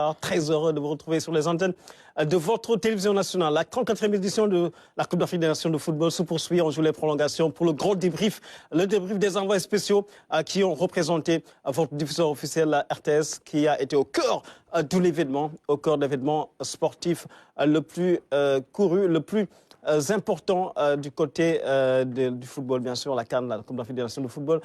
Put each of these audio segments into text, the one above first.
bonsoir. Très heureux de vous retrouver sur les antennes de votre télévision nationale. La 34e édition de la Coupe d'Afrique des Nations de football se poursuit. On joue les prolongations pour le gros débrief, le débrief des envois spéciaux qui ont représenté votre diffuseur officiel, la RTS, qui a été au cœur de l'événement, au cœur de l'événement sportif le plus couru, le plus important du côté du football, bien sûr, la CAN, la Coupe d'Afrique des Nations de football,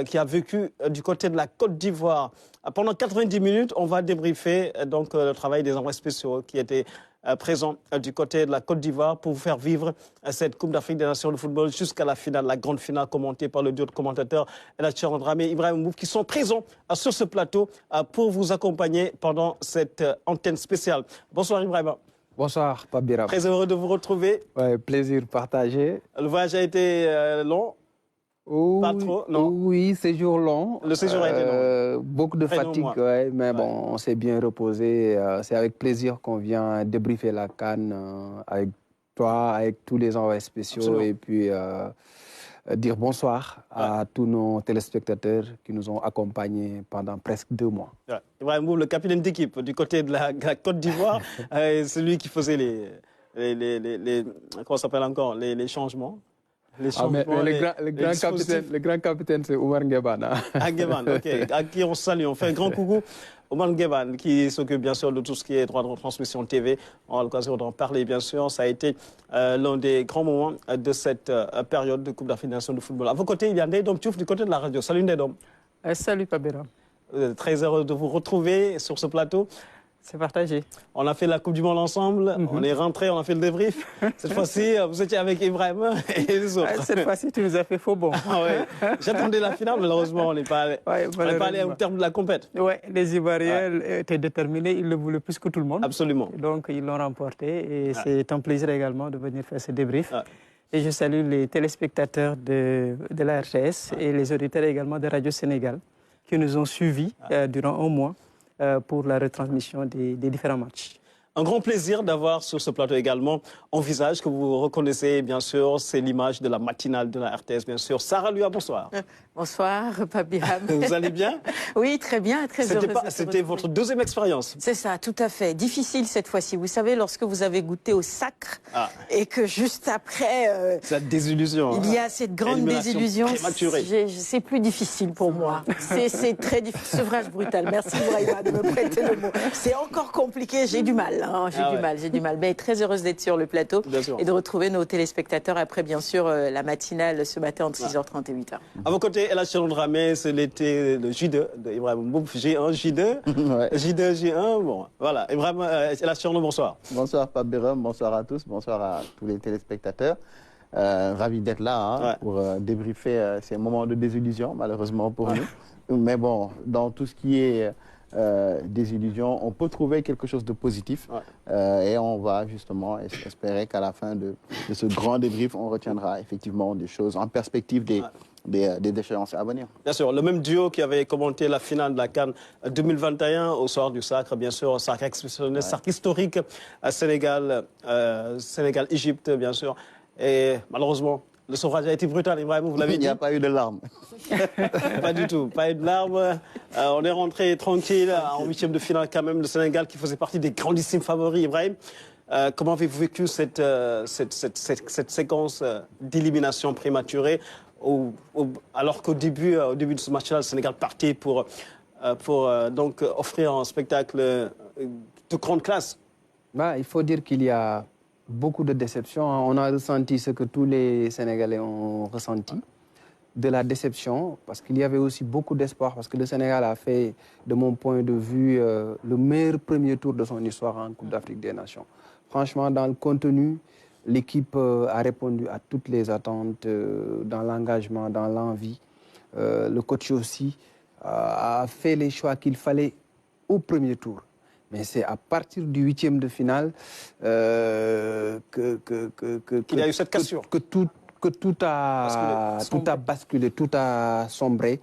qui a vécu du côté de la Côte d'Ivoire. Pendant 90 minutes, on va débriefer donc le travail des envois spéciaux qui étaient présents du côté de la Côte d'Ivoire pour vous faire vivre cette Coupe d'Afrique des Nations de football jusqu'à la finale, la grande finale commentée par le duo de commentateurs El Hadji Dramé et Ibrahim Mboub qui sont présents sur ce plateau pour vous accompagner pendant cette antenne spéciale. Bonsoir Ibrahim. Bonsoir, Pape Biram. Très heureux de vous retrouver. Ouais, plaisir partagé. Le voyage a été long. Pas trop, non? Oui, séjour long. Le séjour a été long. Beaucoup de fatigue, ouais, mais bon, on s'est bien reposé. C'est avec plaisir qu'on vient débriefer la CAN avec toi, avec tous les envoyés spéciaux. Absolument. Et puis dire bonsoir à tous nos téléspectateurs qui nous ont accompagnés pendant presque 2 mois. Ouais. Ibrahim Mboub, le capitaine d'équipe du côté de la Côte d'Ivoire, c'est lui qui faisait comment ça s'appelle encore, les changements. Le grand capitaine, c'est Oumar Nguébane. Ah, Nguébane, ok. À qui on salue. On fait un grand coucou. Oumar Nguébane, qui s'occupe bien sûr de tout ce qui est droit de retransmission TV. On a l'occasion d'en parler, bien sûr. Ça a été l'un des grands moments de cette période de Coupe d'Afrique des Nations de football. À vos côtés, il y a Ndedom Diouf du côté de la radio. Salut Ndedom. Salut Pabera. Très heureux de vous retrouver sur ce plateau. C'est partagé. On a fait la Coupe du Monde ensemble, on est rentré, on a fait le débrief. Cette fois-ci, vous étiez avec Ibrahim et les autres. Cette fois-ci, tu nous as fait faux bon. J'attendais la finale, malheureusement, on n'est pas allé au terme de la compète. Oui, les Ivoiriens étaient déterminés, ils le voulaient plus que tout le monde. Absolument. Donc, ils l'ont remporté et c'est un plaisir également de venir faire ce débrief. Et je salue les téléspectateurs de la RTS et les auditeurs également de Radio Sénégal qui nous ont suivis durant 1 mois. Pour la retransmission des différents matchs. Un grand plaisir d'avoir sur ce plateau également un visage que vous reconnaissez, bien sûr, c'est l'image de la matinale de la RTS, bien sûr. Sarah Lua, bonsoir. Bonsoir, Pape Biram. Vous allez bien? Oui, très bien, très heureuse. C'était votre 2e expérience. C'est ça, tout à fait. Difficile cette fois-ci. Vous savez, lorsque vous avez goûté au sacre et que juste après... cette désillusion. Il y a cette grande désillusion. C'est plus difficile pour moi. C'est très difficile. Sevrage brutal. Merci, Ibrahima, de me prêter le mot. C'est encore compliqué. J'ai du mal. J'ai du mal. Mais très heureuse d'être sur le plateau et de retrouver nos téléspectateurs après, bien sûr, la matinale ce matin entre 6h30 et 8h. À vos côtés, El Hadji Dramé, c'est l'été de J2 d'Ibrahim Mboub, J1, J2, J2, J1. Bon, voilà. Ibrahim, El Hadji, bonsoir. Bonsoir, Pape Biram, bonsoir à tous, bonsoir à tous les téléspectateurs. Ravi d'être là pour débriefer ces moments de désillusion, malheureusement pour nous. Mais bon, dans tout ce qui est désillusion, on peut trouver quelque chose de positif et on va justement espérer qu'à la fin de ce grand débrief, on retiendra effectivement des choses en perspective des échéances à venir. Bien sûr, le même duo qui avait commenté la finale de la CAN 2021 au soir du sacre, bien sûr, sacre exceptionnel, sacre historique, Sénégal-Égypte, bien sûr. Et malheureusement, le sauvage a été brutal, Ibrahim, vous l'avez dit. Il n'y a pas eu de larmes. Pas du tout, pas eu de larmes. On est rentré tranquille en 8e de finale quand même. Le Sénégal qui faisait partie des grandissimes favoris, Ibrahim. Comment avez-vous vécu cette séquence d'élimination prématurée alors qu'au début de ce match-là, le Sénégal partait pour donc offrir un spectacle de grande classe? Il faut dire qu'il y a beaucoup de déception. On a ressenti ce que tous les Sénégalais ont ressenti, de la déception, parce qu'il y avait aussi beaucoup d'espoir, parce que le Sénégal a fait, de mon point de vue, le meilleur premier tour de son histoire en Coupe d'Afrique des Nations. Franchement, dans le contenu, l'équipe a répondu à toutes les attentes, dans l'engagement, dans l'envie. Le coach aussi a fait les choix qu'il fallait au premier tour. Mais c'est à partir du 8e de finale qu'il y a eu cette cassure. Que tout a basculé, tout a sombré.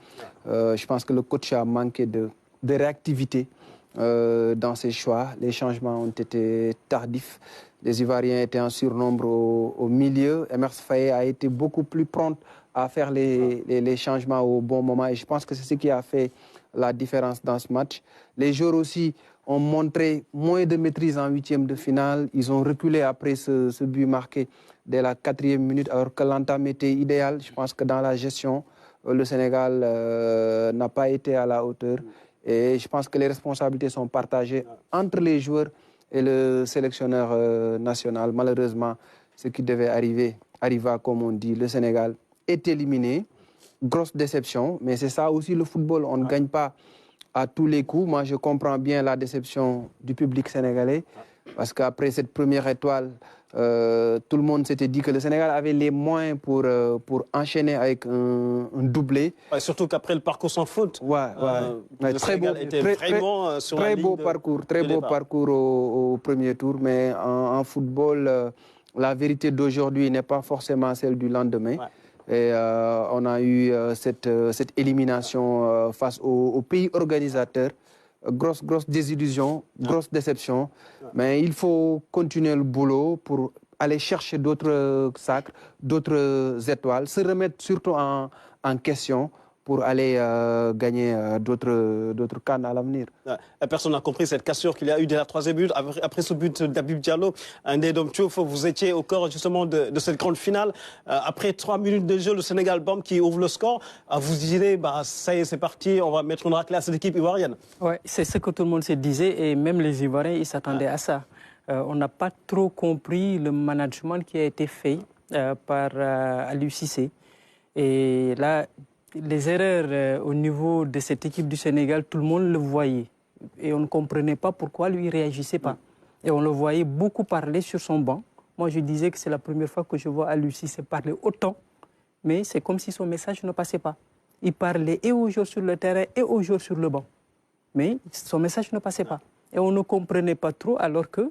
Je pense que le coach a manqué de réactivité dans ses choix. Les changements ont été tardifs. Les Ivoiriens étaient en surnombre au milieu. Emers Faye a été beaucoup plus prompt à faire les changements au bon moment. Et je pense que c'est ce qui a fait la différence dans ce match. Les joueurs aussi ont montré moins de maîtrise en huitième de finale. Ils ont reculé après ce but marqué dès la 4e minute, alors que l'entame était idéale. Je pense que dans la gestion, le Sénégal n'a pas été à la hauteur. Et je pense que les responsabilités sont partagées entre les joueurs et le sélectionneur national. Malheureusement, ce qui devait arriva, comme on dit. Le Sénégal est éliminé. Grosse déception, mais c'est ça aussi le football. On ne gagne pas à tous les coups. Moi, je comprends bien la déception du public sénégalais, parce qu'après cette première étoile, tout le monde s'était dit que le Sénégal avait les moyens pour enchaîner avec un doublé. Ouais, surtout qu'après le parcours sans faute, très beau parcours au premier tour, mais en football, la vérité d'aujourd'hui n'est pas forcément celle du lendemain. Et on a eu cette élimination face au pays organisateur. Grosse désillusion, grosse déception. Mais il faut continuer le boulot pour aller chercher d'autres sacres, d'autres étoiles, se remettre surtout en question pour aller gagner d'autres cannes à l'avenir. Personne n'a compris cette cassure qu'il y a eu dès la 3e but. Après ce but d'Habib Diallo, Ndedom Diouf, vous étiez au cœur justement de cette grande finale. Après 3 minutes de jeu, le Sénégal bombe qui ouvre le score. Vous direz, bah, ça y est, c'est parti, on va mettre une raclée à cette équipe ivoirienne. Oui, c'est ce que tout le monde se disait et même les Ivoiriens, ils s'attendaient à ça. On n'a pas trop compris le management qui a été fait par Aliou Cissé. Et là, les erreurs au niveau de cette équipe du Sénégal, tout le monde le voyait. Et on ne comprenait pas pourquoi lui ne réagissait pas. Et on le voyait beaucoup parler sur son banc. Moi, je disais que c'est la première fois que je vois Aliou Cissé parler autant. Mais c'est comme si son message ne passait pas. Il parlait et aux joueurs sur le terrain et aux joueurs sur le banc. Mais son message ne passait pas. Et on ne comprenait pas trop alors que,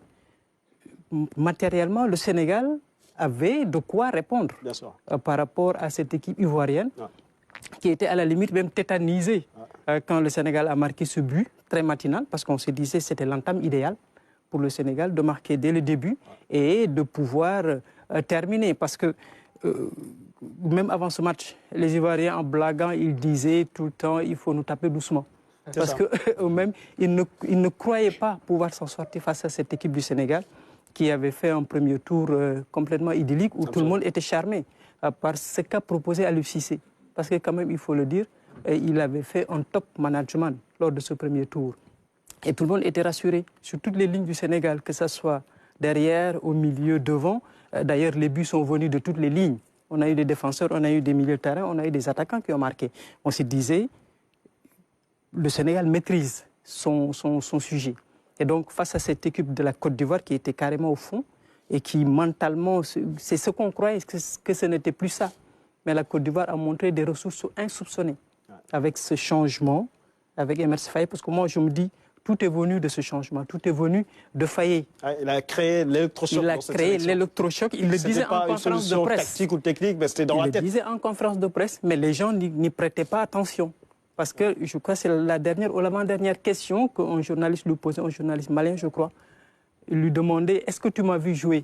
matériellement, le Sénégal avait de quoi répondre par rapport à cette équipe ivoirienne. Qui était à la limite même tétanisé quand le Sénégal a marqué ce but très matinal, parce qu'on se disait que c'était l'entame idéale pour le Sénégal de marquer dès le début et de pouvoir terminer. Parce que même avant ce match, les Ivoiriens en blaguant, ils disaient tout le temps il faut nous taper doucement. Parce qu'eux-mêmes, ils ne croyaient pas pouvoir s'en sortir face à cette équipe du Sénégal qui avait fait un premier tour complètement idyllique où tout le monde était charmé par ce qu'a proposé Aliou Cissé. Parce que quand même, il faut le dire, il avait fait un top management lors de ce premier tour. Et tout le monde était rassuré sur toutes les lignes du Sénégal, que ce soit derrière, au milieu, devant. D'ailleurs, les buts sont venus de toutes les lignes. On a eu des défenseurs, on a eu des milieux de terrain, on a eu des attaquants qui ont marqué. On se disait, le Sénégal maîtrise son sujet. Et donc, face à cette équipe de la Côte d'Ivoire qui était carrément au fond et qui, mentalement, c'est ce qu'on croyait, que ce n'était plus ça. Mais la Côte d'Ivoire a montré des ressources insoupçonnées avec ce changement, avec Emerse Faé, parce que moi je me dis, tout est venu de ce changement, tout est venu de Faé. Il a créé l'électrochoc. Il a créé l'électrochoc, il le disait en conférence de presse. Tactique ou technique, mais c'était dans la tête. Il le disait en conférence de presse, mais les gens n'y prêtaient pas attention. Parce que je crois que c'est la dernière ou l'avant-dernière question qu'un journaliste lui posait, un journaliste malien, je crois. Il lui demandait, est-ce que tu m'as vu jouer?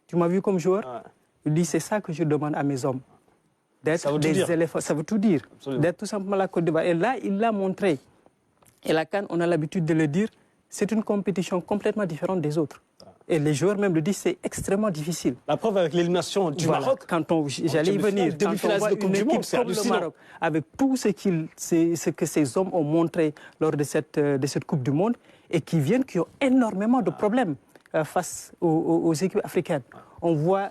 Tu m'as vu comme joueur? Il dit, c'est ça que je demande à mes hommes. D'être des éléphants, ça veut tout dire. D'être tout simplement la Côte d'Ivoire. Et là, il l'a montré. Et la CAN, on a l'habitude de le dire, c'est une compétition complètement différente des autres. Et les joueurs même le disent, c'est extrêmement difficile. La preuve avec l'élimination du Maroc. J'allais y venir. Quand on voit une équipe comme le Maroc, avec tout ce que ces hommes ont montré lors de cette Coupe du Monde, et qui ont énormément de problèmes face aux équipes africaines. On voit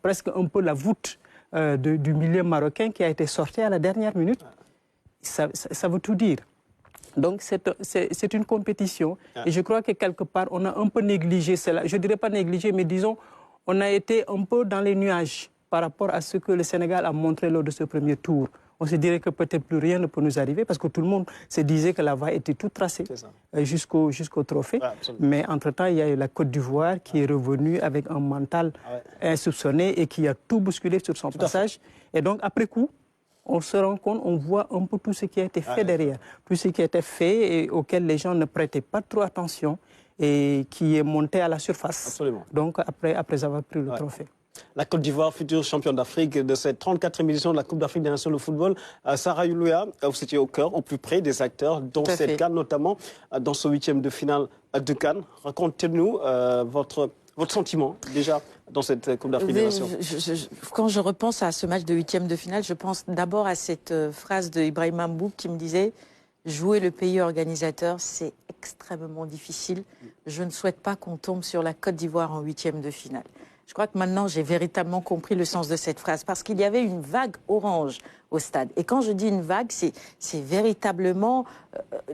presque un peu la voûte du milieu marocain qui a été sorti à la dernière minute. Ça veut tout dire. Donc c'est une compétition. Et je crois que quelque part, on a un peu négligé cela. Je ne dirais pas négligé, mais disons, on a été un peu dans les nuages par rapport à ce que le Sénégal a montré lors de ce premier tour. On se dirait que peut-être plus rien ne peut nous arriver parce que tout le monde se disait que la voie était toute tracée jusqu'au trophée. Mais entre-temps, il y a eu la Côte d'Ivoire qui est revenue avec un mental insoupçonné et qui a tout bousculé sur son passage. Et donc, après coup, on se rend compte, on voit un peu tout ce qui a été fait derrière. Tout ce qui a été fait et auquel les gens ne prêtaient pas trop attention et qui est monté à la surface. Donc, après avoir pris le trophée. La Côte d'Ivoire, future championne d'Afrique de cette 34e édition de la Coupe d'Afrique des Nations de football. Sarah Ulouya, vous étiez au cœur, au plus près des acteurs, dont cette CAN notamment, dans ce 8e de finale de CAN. Racontez-nous votre sentiment déjà dans cette Coupe d'Afrique des Nations. Quand je repense à ce match de 8e de finale, je pense d'abord à cette phrase de Ibrahima Mboub qui me disait « Jouer le pays organisateur, c'est extrêmement difficile. Je ne souhaite pas qu'on tombe sur la Côte d'Ivoire en 8e de finale. » Je crois que maintenant, j'ai véritablement compris le sens de cette phrase, parce qu'il y avait une vague orange au stade. Et quand je dis une vague, c'est véritablement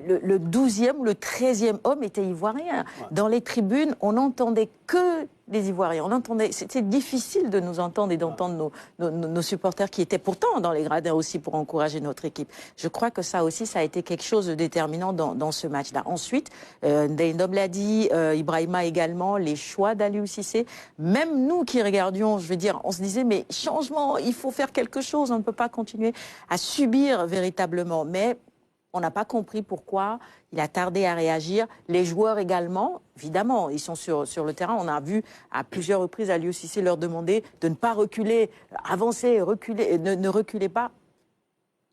le 12e ou le 13e homme était ivoirien. Ouais. Dans les tribunes, on n'entendait que des Ivoiriens. C'était difficile de nous entendre et d'entendre nos supporters qui étaient pourtant dans les gradins aussi pour encourager notre équipe. Je crois que ça aussi, ça a été quelque chose de déterminant dans ce match-là. Ensuite, Ndayendom l'a dit, Ibrahima également, les choix d'Aliou Cissé. Même nous qui regardions, je veux dire, on se disait, mais changement, il faut faire quelque chose, on ne peut pas continuer à subir véritablement. Mais on n'a pas compris pourquoi il a tardé à réagir. Les joueurs également, évidemment, ils sont sur le terrain. On a vu à plusieurs reprises Aliou Cissé leur demander de ne pas reculer, avancer, reculer, ne reculez pas.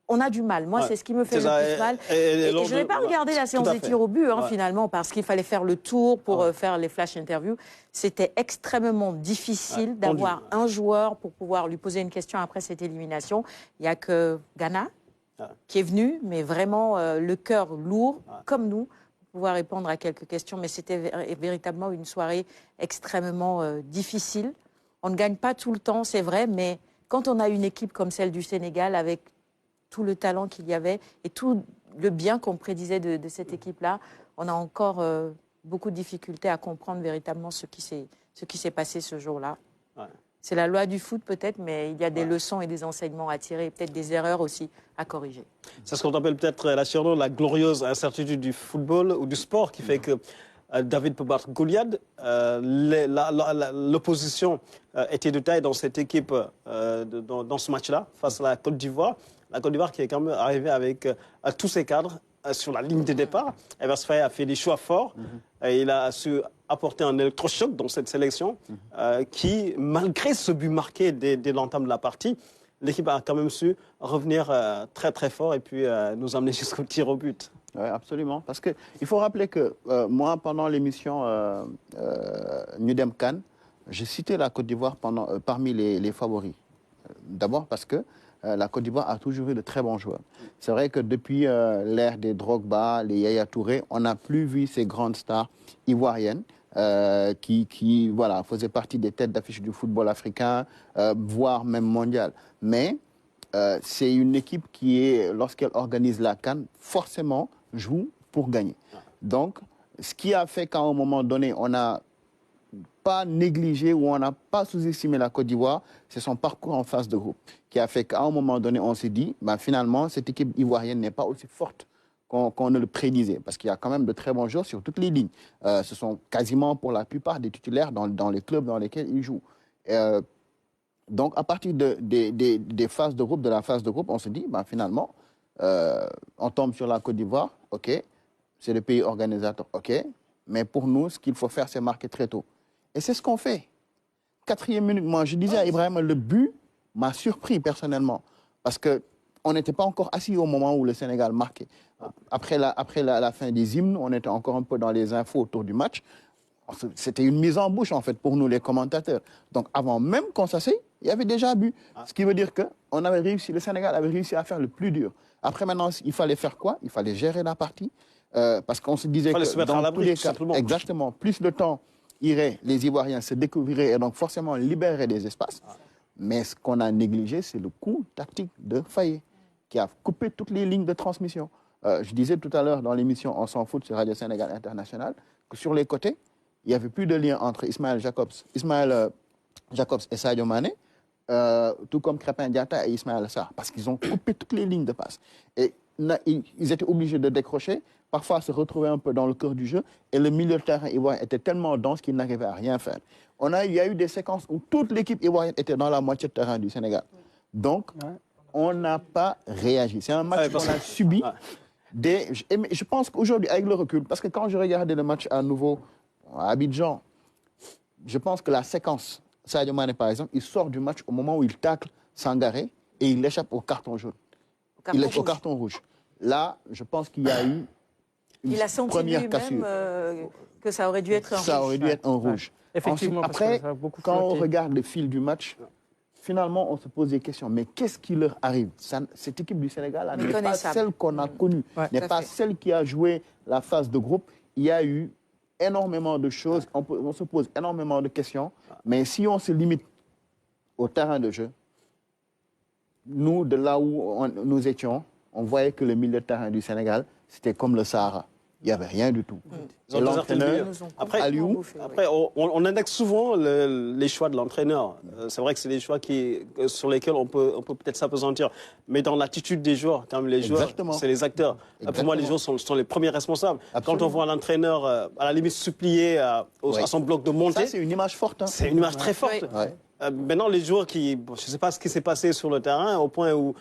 On a du mal. Moi, c'est ce qui me fait le plus mal. Et je n'ai pas regardé la séance des tirs au but, finalement, parce qu'il fallait faire le tour pour faire les flash interviews. C'était extrêmement difficile d'avoir un joueur pour pouvoir lui poser une question après cette élimination. Il n'y a que Ghana qui est venu, mais vraiment le cœur lourd, comme nous, pour pouvoir répondre à quelques questions. Mais c'était véritablement une soirée extrêmement difficile. On ne gagne pas tout le temps, c'est vrai, mais quand on a une équipe comme celle du Sénégal, avec tout le talent qu'il y avait et tout le bien qu'on prédisait de cette équipe-là, on a encore beaucoup de difficultés à comprendre véritablement ce qui s'est passé ce jour-là. Ouais. C'est la loi du foot peut-être, mais il y a des leçons et des enseignements à tirer, et peut-être des erreurs aussi à corriger. C'est ce qu'on appelle peut-être la glorieuse incertitude du football ou du sport qui fait que David peut battre Goliath. L'opposition était de taille dans cette équipe, dans ce match-là, face à la Côte d'Ivoire. La Côte d'Ivoire qui est quand même arrivée avec tous ses cadres sur la ligne de départ. Evers Faye a fait des choix forts. Il a su apporter un électrochoc dans cette sélection qui, malgré ce but marqué dès l'entame de la partie, l'équipe a quand même su revenir très très fort et puis nous amener jusqu'au tir au but. Oui, absolument. Parce qu'il faut rappeler que moi, pendant l'émission Nudem Khan, j'ai cité la Côte d'Ivoire parmi les favoris. D'abord parce que la Côte d'Ivoire a toujours eu de très bons joueurs. C'est vrai que depuis l'ère des Drogba, les Yaya Touré, on n'a plus vu ces grandes stars ivoiriennes qui voilà, faisaient partie des têtes d'affiche du football africain, voire même mondial. Mais c'est une équipe qui, lorsqu'elle organise la CAN, forcément joue pour gagner. Donc, ce qui a fait qu'à un moment donné, on n'a pas négligé ou on n'a pas sous-estimé la Côte d'Ivoire, c'est son parcours en phase de groupe qui a fait qu'à un moment donné, on s'est dit, finalement, cette équipe ivoirienne n'est pas aussi forte qu'on ne le prédisait, parce qu'il y a quand même de très bons joueurs sur toutes les lignes. Ce sont quasiment pour la plupart des titulaires dans les clubs dans lesquels ils jouent. Donc, à partir des phases de groupe, de la phase de groupe, on se dit, finalement, on tombe sur la Côte d'Ivoire, ok, c'est le pays organisateur, ok, mais pour nous, ce qu'il faut faire, c'est marquer très tôt. Et c'est ce qu'on fait. 4e minute, moi, je disais à Ibrahim, le but m'a surpris personnellement, parce qu'on n'était pas encore assis au moment où le Sénégal marquait. Après la fin des hymnes, on était encore un peu dans les infos autour du match. C'était une mise en bouche, en fait, pour nous, les commentateurs. Donc, avant même qu'on s'asseye, il y avait déjà but. Ce qui veut dire que le Sénégal avait réussi à faire le plus dur. Après, maintenant, il fallait faire quoi? Il fallait gérer la partie. Parce qu'on se disait que dans tous les cas, exactement, plus le temps irait, les Ivoiriens se découvriraient et donc forcément libéreraient des espaces. Mais ce qu'on a négligé, c'est le coup tactique de Faye, qui a coupé toutes les lignes de transmission. Je disais tout à l'heure dans l'émission On s'en fout sur Radio Sénégal International que sur les côtés, il n'y avait plus de lien entre Ismaël Jacobs et Sadio Mané, tout comme Crépin Diatta et Ismaël Sarr, parce qu'ils ont coupé toutes les lignes de passe. Et ils étaient obligés de décrocher, parfois se retrouver un peu dans le cœur du jeu, et le milieu de terrain ivoirien était tellement dense qu'il n'arrivait à rien faire. Il y a eu des séquences où toute l'équipe ivoirienne était dans la moitié de terrain du Sénégal. Donc, on n'a pas réagi. C'est un match qu'on a subi. Je pense qu'aujourd'hui, avec le recul, parce que quand je regardais le match à nouveau à Abidjan, je pense que la séquence Sadio Mané, par exemple, il sort du match au moment où il tacle Sangaré et il échappe au carton jaune. Au carton rouge. Là, je pense qu'il y a eu une première cassure. Que ça aurait dû être un rouge. Ça aurait dû être un rouge. Effectivement. Ensuite, après, quand on regarde le fil du match, finalement, on se pose des questions. Mais qu'est-ce qui leur arrive? Cette équipe du Sénégal n'est pas celle qu'on a connue, n'est pas celle qui a joué la phase de groupe. Il y a eu énormément de choses. On se pose énormément de questions. Mais si on se limite au terrain de jeu, nous, de là où nous étions, on voyait que le milieu de terrain du Sénégal, c'était comme le Sahara. Il n'y avait rien du tout. Et l'entraîneur, après, on indexe souvent les choix de l'entraîneur. C'est vrai que c'est des choix sur lesquels on peut peut-être s'apesantir. Mais dans l'attitude des joueurs, quand même, les joueurs, c'est les acteurs. Pour moi, les joueurs sont les premiers responsables. Absolument. Quand on voit l'entraîneur, à la limite, supplier à son bloc de montée. Ça, c'est une image forte. Hein. C'est une image très forte. Ouais. Maintenant, les joueurs je ne sais pas ce qui s'est passé sur le terrain, au point où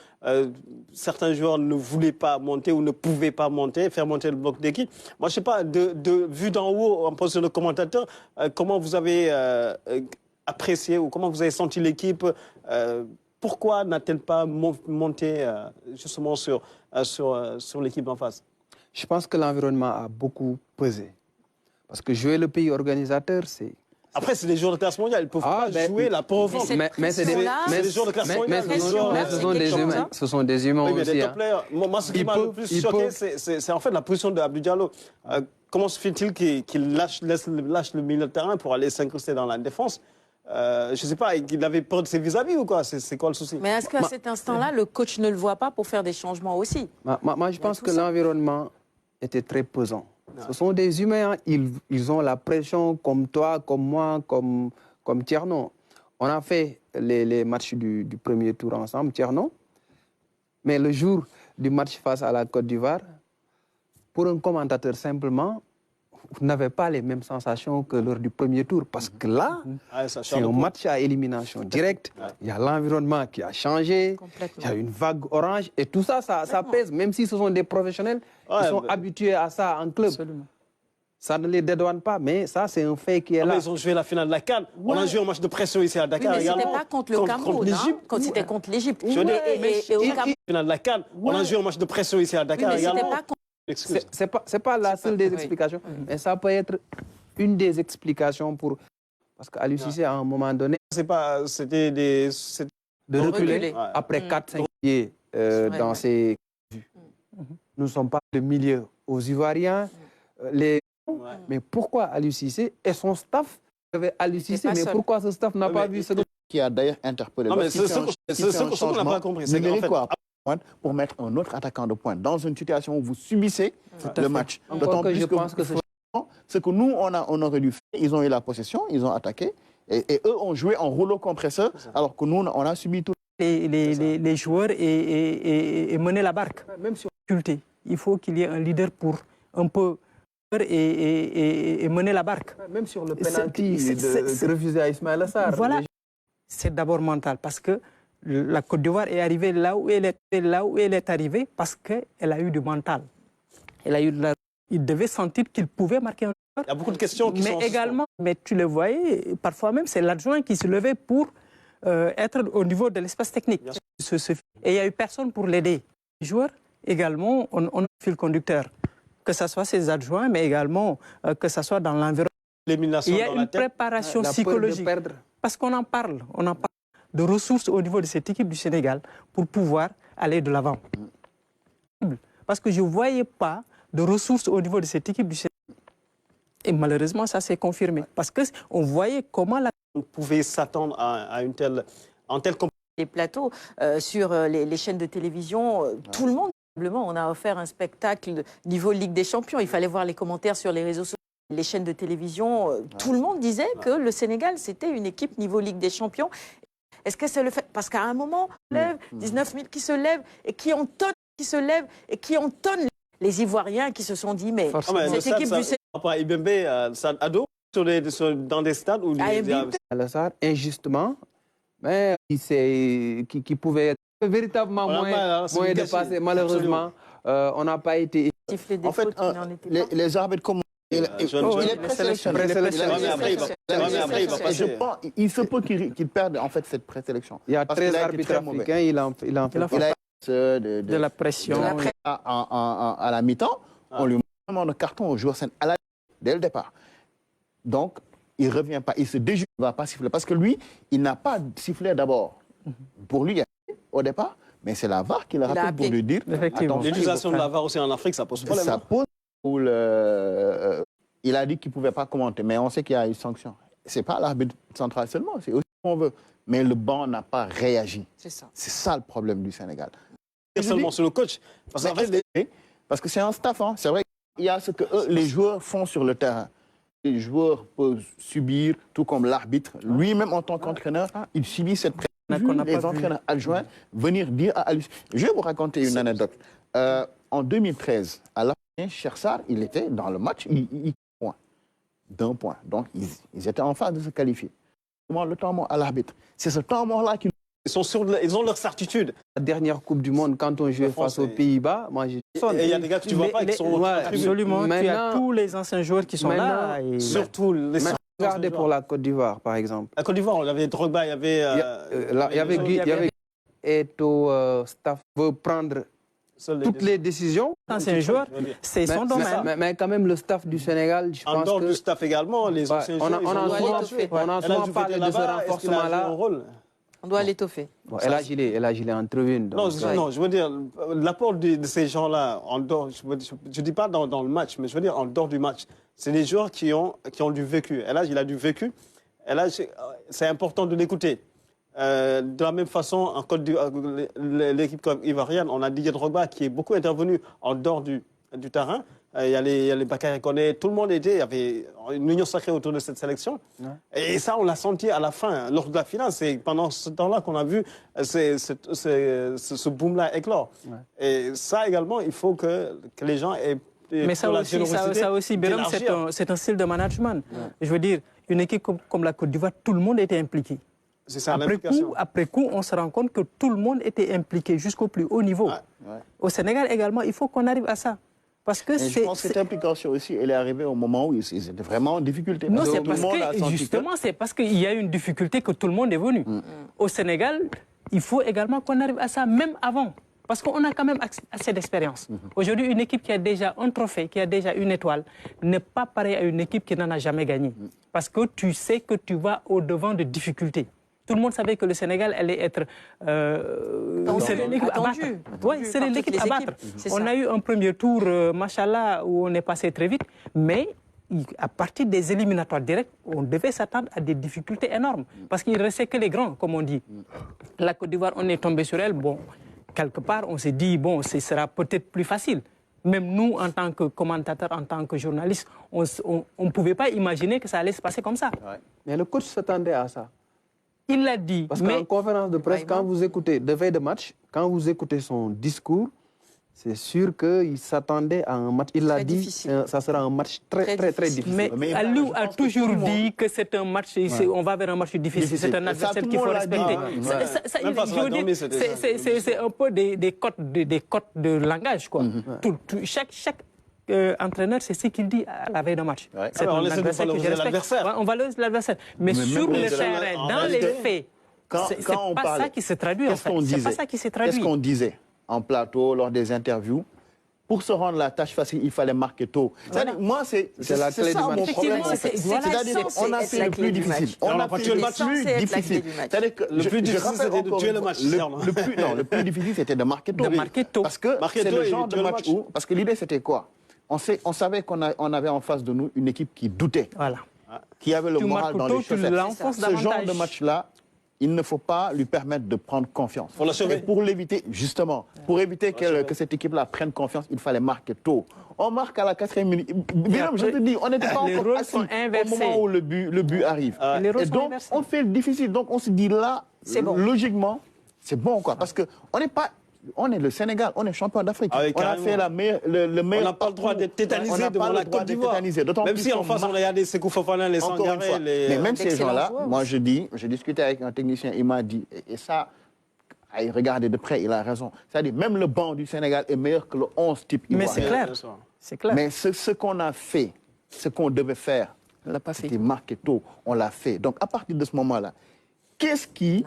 certains joueurs ne voulaient pas monter ou ne pouvaient pas monter, faire monter le bloc d'équipe. Moi, je ne sais pas, vu d'en haut, en position de commentateur, comment vous avez apprécié ou comment vous avez senti l'équipe? Pourquoi n'a-t-elle pas monté justement sur l'équipe en face? Je pense que l'environnement a beaucoup pesé. Parce que jouer le pays organisateur, c'est... Après, c'est des joueurs de classe mondiale, ils ne peuvent pas jouer la pauvre. Mais c'est des joueurs de classe mondiale. Mais ce sont des humains. Ce sont des humains aussi. Moi, ce qui m'a le plus choqué, c'est en fait la position d'Abdou Diallo. Comment se fait-il qu'il lâche le milieu de terrain pour aller s'incruster dans la défense? Je ne sais pas, il avait peur de ses vis-à-vis ou quoi? C'est quoi le souci? Mais est-ce qu'à cet instant-là, le coach ne le voit pas pour faire des changements aussi? Moi, je pense que l'environnement était très pesant. Ce sont des humains, ils ont la pression comme toi, comme moi, comme Tierno. On a fait les matchs du premier tour ensemble, Tierno. Mais le jour du match face à la Côte d'Ivoire, pour un commentateur simplement, vous n'avez pas les mêmes sensations que lors du premier tour. Parce que là, c'est un match à élimination directe. Il y a l'environnement qui a changé. Il y a une vague orange. Et tout ça, ça pèse. Même si ce sont des professionnels qui sont habitués à ça en club. Absolument. Ça ne les dédouane pas, mais ça, c'est un fait qui est là. Ils ont joué la finale de la CAN. On a joué un match de pression ici à Dakar. Mais ce n'était pas contre le Cameroun, quand c'était contre l'Égypte. Finale de la CAN. On a joué un match de pression ici à Dakar également. C'est pas la seule des explications, mais ça peut être une des explications pour... Parce qu'Aliou Cissé, à un moment donné... C'était de reculer après 4-5 pieds dans ses... Nous ne sommes pas le milieu aux Ivoiriens. Mais pourquoi Aliou Cissé et son staff avaient Aliou Cissé, mais pourquoi ce staff n'a pas vu ce qui a d'ailleurs interpellé... C'est ce qu'on n'a pas compris. C'est quoi pour mettre un autre attaquant de pointe dans une situation où vous subissez le match. D'autant plus je pense que ce que nous, on aurait dû faire, ils ont eu la possession, ils ont attaqué, et eux ont joué en rouleau compresseur, alors que nous, on a subi tout. Les joueurs et mener la barque. Même sur difficulté, il faut qu'il y ait un leader pour un peu et mener la barque. Même sur le penalty de refuser à Ismaël Sarr. Voilà, c'est d'abord mental, parce que la Côte d'Ivoire est arrivée là où elle est arrivée parce qu'elle a eu du mental. Il devait sentir qu'il pouvait marquer un but. Il y a beaucoup de questions qui sont... Mais tu le voyais, parfois même, c'est l'adjoint qui se levait pour être au niveau de l'espace technique. Et il n'y a eu personne pour l'aider. Les joueurs, également, on a un fil conducteur. Que ce soit ses adjoints, mais également que ce soit dans l'environnement. Il y a une préparation psychologique. Parce qu'on en parle. De ressources au niveau de cette équipe du Sénégal pour pouvoir aller de l'avant. Parce que je ne voyais pas de ressources au niveau de cette équipe du Sénégal. Et malheureusement, ça s'est confirmé. Parce qu'on voyait comment on pouvait s'attendre à un tel les plateaux, sur les chaînes de télévision, tout le monde, on a offert un spectacle niveau Ligue des Champions. Il fallait voir les commentaires sur les réseaux sociaux. Les chaînes de télévision, tout le monde disait que le Sénégal, c'était une équipe niveau Ligue des Champions. Est-ce que c'est le fait? Parce qu'à un moment, 19 000 qui se lèvent et qui entonnent, les Ivoiriens qui se sont dit, mais cette équipe du Sénégal... Ibembe, Ado, dans des stades où... Injustement, mais qui pouvait être véritablement moyen de passer. Malheureusement, on n'a pas été... En fait, les arbitres, comme Il est présélectionné. Je pense il se peut qu'il perde en fait cette présélection. Il y a 13 arbitres africains, il en fait de la pression. À la mi-temps, on lui demande un carton au joueur dès le départ. Donc, il ne revient pas, il se déjuge, il ne va pas siffler. Parce que lui, il n'a pas sifflé d'abord. Pour lui, au départ, mais c'est la VAR qui l'a rappelé pour lui dire... L'utilisation de la VAR aussi en Afrique, ça pose problème. Ça pose... Il a dit qu'il ne pouvait pas commenter, mais on sait qu'il y a une sanction. Ce n'est pas l'arbitre central seulement, c'est aussi ce qu'on veut. Mais le banc n'a pas réagi. C'est ça. C'est ça le problème du Sénégal. Et seulement sur le coach. Parce que c'est un staff. Hein. C'est vrai qu'il y a ce que les joueurs font sur le terrain. Les joueurs peuvent subir, tout comme l'arbitre. Lui-même, en tant qu'entraîneur, il subit cette pression. Les entraîneurs adjoints venir dire à Alice. Je vais vous raconter une anecdote. En 2013, à la fin, Chersar, il était dans le match, il d'un point. Donc, ils étaient en phase de se qualifier. Le temps mort à l'arbitre. C'est ce temps mort-là qui... Ils ont leur certitude. La dernière Coupe du Monde, quand on jouait face aux Pays-Bas, moi j'ai... Et il y a des gars que tu ne vois pas qui sont... Absolument, tu as tous les anciens joueurs qui sont là. Et... Surtout les... Regardez pour la Côte d'Ivoire, par exemple. La Côte d'Ivoire, il y avait Drogba, il y avait... Il y avait Eto'o, staff veut prendre toutes les décisions. Anciens joueurs, c'est son domaine. Mais quand même, le staff du Sénégal, je pense que... En dehors du staff également, les anciens joueurs, on a souvent parlé de ce renforcement-là. On doit l'étoffer. Bon, et là, il est en tribune. Non, je veux dire, l'apport de ces gens-là, en dehors, je ne dis pas dans le match, mais je veux dire en dehors du match, c'est des joueurs qui ont du vécu. Et là, il a du vécu. Et là, c'est important de l'écouter. De la même façon, en Côte d'Ivoire, l'équipe ivoirienne, on a Didier Drogba qui est beaucoup intervenu en dehors du terrain. Il y a les Bakary Koné, tout le monde était, il y avait une union sacrée autour de cette sélection. Ouais. Et ça, on l'a senti à la fin, lors de la finale. C'est pendant ce temps-là qu'on a vu ce boom-là éclore. Ouais. Et ça également, il faut que les gens aient... Mais ça aussi, Béram, c'est un style de management. Ouais. Je veux dire, une équipe comme la Côte d'Ivoire, tout le monde était impliqué. C'est ça, après coup, on se rend compte que tout le monde était impliqué jusqu'au plus haut niveau. Ouais. Ouais. Au Sénégal également, il faut qu'on arrive à ça. Parce que je pense que cette implication aussi, elle est arrivée au moment où ils étaient vraiment en difficulté. Non, c'est parce que, justement, c'est parce qu'il y a une difficulté que tout le monde est venu. Au Sénégal, il faut également qu'on arrive à ça, même avant. Parce qu'on a quand même assez d'expérience. Aujourd'hui, une équipe qui a déjà un trophée, qui a déjà une étoile, n'est pas pareille à une équipe qui n'en a jamais gagné. Parce que tu sais que tu vas au-devant de difficultés. Tout le monde savait que le Sénégal allait être... c'est l'équipe à battre. Oui, c'est l'équipe à battre. On a eu un premier tour, machallah, où on est passé très vite, mais à partir des éliminatoires directs, on devait s'attendre à des difficultés énormes. Parce qu'il ne restait que les grands, comme on dit. La Côte d'Ivoire, on est tombé sur elle. Bon, quelque part, on s'est dit, bon, ce sera peut-être plus facile. Même nous, en tant que commentateurs, en tant que journalistes, on ne pouvait pas imaginer que ça allait se passer comme ça. Ouais. Mais le coach s'attendait à ça. Il l'a dit. Parce qu'en conférence de presse, quand vous écoutez, de veille de match, quand vous écoutez son discours, c'est sûr qu'il s'attendait à un match. Il l'a dit, ça sera un match très difficile. Mais Aliou a toujours dit que c'est un match, on va vers un match difficile. C'est un adversaire qu'il faut respecter. C'est un peu des codes de langage, quoi. Chaque entraîneur, c'est ce qu'il dit à la veille de match. Ouais. On essaie de valoriser l'adversaire. On valorise l'adversaire. Mais sur le terrain, dans les faits, c'est pas ça qui se traduit. C'est pas ça qui se traduit. Qu'est-ce qu'on disait en plateau, lors des interviews? Pour se rendre la tâche facile, il fallait marquer tôt. Voilà. Moi, c'est ça mon problème. C'est-à-dire qu'on a fait le plus difficile. On a fait le match plus difficile. C'est-à-dire que le plus difficile, c'était de tuer le match. Le plus difficile, c'était de marquer tôt. Parce que c'est le genre de match où... Parce que l'idée, c'était quoi? On savait qu'on avait en face de nous une équipe qui doutait, qui avait le moral dans les chaussettes. Ce genre de match-là, il ne faut pas lui permettre de prendre confiance. Et pour l'éviter, justement, pour éviter que cette équipe-là prenne confiance, il fallait marquer tôt. On marque à la 4e minute. Je te dis, on n'était pas encore assis au moment où le but arrive. Et donc, on fait le difficile. Donc, on se dit là, logiquement, c'est bon, quoi. Parce qu'on n'est pas... On est le Sénégal, on est champion d'Afrique. Ah oui, on a fait le meilleur. On n'a pas le droit d'être tétanisé devant la Côte d'Ivoire. Même si en face, on regardait Sékou Fofana, les Sangaré, Mais même ces gens-là, moi je dis, j'ai discuté avec un technicien, il m'a dit, et ça, à y regarder de près, il a raison. C'est-à-dire, même le banc du Sénégal est meilleur que le 11 type ivoirien. Mais c'est clair. C'est clair. Mais ce qu'on a fait ce qu'on devait faire, c'était marqué tôt, on l'a fait. Donc à partir de ce moment-là, qu'est-ce qui